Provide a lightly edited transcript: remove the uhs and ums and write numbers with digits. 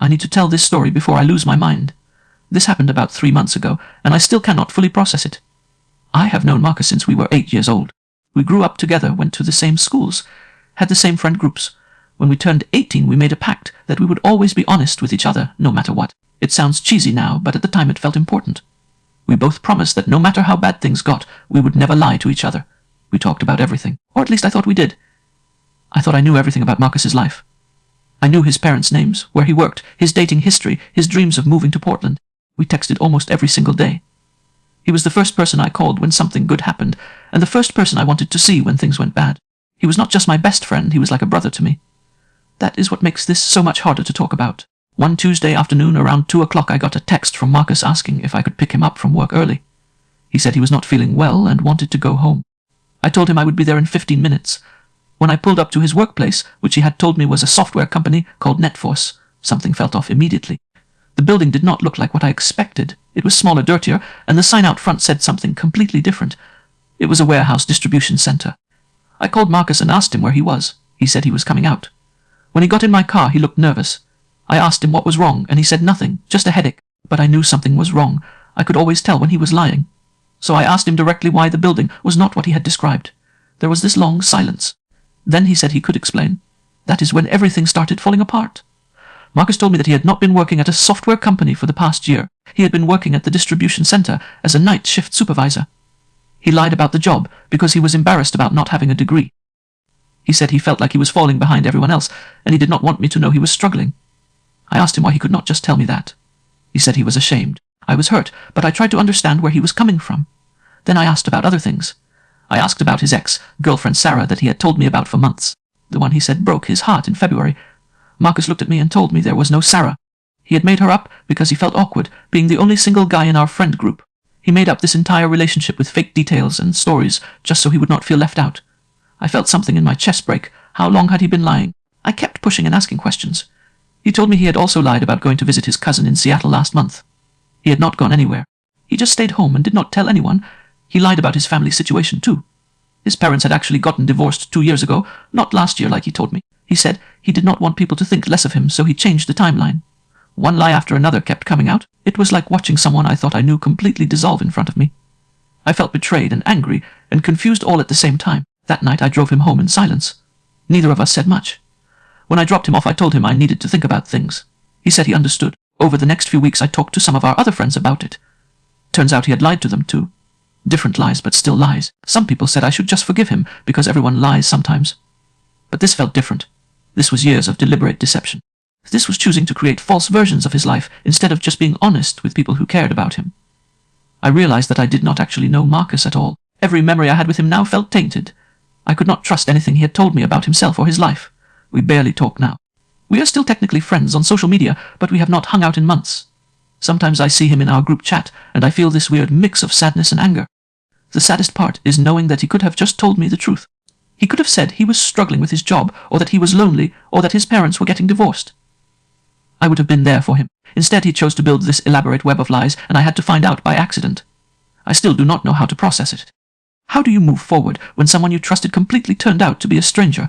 I need to tell this story before I lose my mind. This happened about 3 months ago, and I still cannot fully process it. I have known Marcus since we were 8 years old. We grew up together, went to the same schools, had the same friend groups. When we turned 18, we made a pact that we would always be honest with each other, no matter what. It sounds cheesy now, but at the time it felt important. We both promised that no matter how bad things got, we would never lie to each other. We talked about everything, or at least I thought we did. I thought I knew everything about Marcus's life. I knew his parents' names, where he worked, his dating history, his dreams of moving to Portland. We texted almost every single day. He was the first person I called when something good happened, and the first person I wanted to see when things went bad. He was not just my best friend, he was like a brother to me. That is what makes this so much harder to talk about. One Tuesday afternoon around 2 o'clock I got a text from Marcus asking if I could pick him up from work early. He said he was not feeling well and wanted to go home. I told him I would be there in 15 minutes. When I pulled up to his workplace, which he had told me was a software company called NetForce, something felt off immediately. The building did not look like what I expected. It was smaller, dirtier, and the sign out front said something completely different. It was a warehouse distribution center. I called Marcus and asked him where he was. He said he was coming out. When he got in my car, he looked nervous. I asked him what was wrong, and he said nothing, just a headache. But I knew something was wrong. I could always tell when he was lying. So I asked him directly why the building was not what he had described. There was this long silence. Then he said he could explain. That is when everything started falling apart. Marcus told me that he had not been working at a software company for the past year. He had been working at the distribution center as a night shift supervisor. He lied about the job because he was embarrassed about not having a degree. He said he felt like he was falling behind everyone else, and he did not want me to know he was struggling. I asked him why he could not just tell me that. He said he was ashamed. I was hurt, but I tried to understand where he was coming from. Then I asked about other things. I asked about his ex-girlfriend Sarah that he had told me about for months, the one he said broke his heart in February. Marcus looked at me and told me there was no Sarah. He had made her up because he felt awkward, being the only single guy in our friend group. He made up this entire relationship with fake details and stories just so he would not feel left out. I felt something in my chest break. How long had he been lying? I kept pushing and asking questions. He told me he had also lied about going to visit his cousin in Seattle last month. He had not gone anywhere. He just stayed home and did not tell anyone. He lied about his family situation too. His parents had actually gotten divorced 2 years ago, not last year like he told me. He said he did not want people to think less of him, so he changed the timeline. One lie after another kept coming out. It was like watching someone I thought I knew completely dissolve in front of me. I felt betrayed and angry and confused all at the same time. That night I drove him home in silence. Neither of us said much. When I dropped him off, I told him I needed to think about things. He said he understood. Over the next few weeks I talked to some of our other friends about it. Turns out he had lied to them too. Different lies, but still lies. Some people said I should just forgive him because everyone lies sometimes. But this felt different. This was years of deliberate deception. This was choosing to create false versions of his life instead of just being honest with people who cared about him. I realized that I did not actually know Marcus at all. Every memory I had with him now felt tainted. I could not trust anything he had told me about himself or his life. We barely talk now. We are still technically friends on social media, but we have not hung out in months. Sometimes I see him in our group chat, and I feel this weird mix of sadness and anger. The saddest part is knowing that he could have just told me the truth. He could have said he was struggling with his job, or that he was lonely, or that his parents were getting divorced. I would have been there for him. Instead, he chose to build this elaborate web of lies, and I had to find out by accident. I still do not know how to process it. How do you move forward when someone you trusted completely turned out to be a stranger,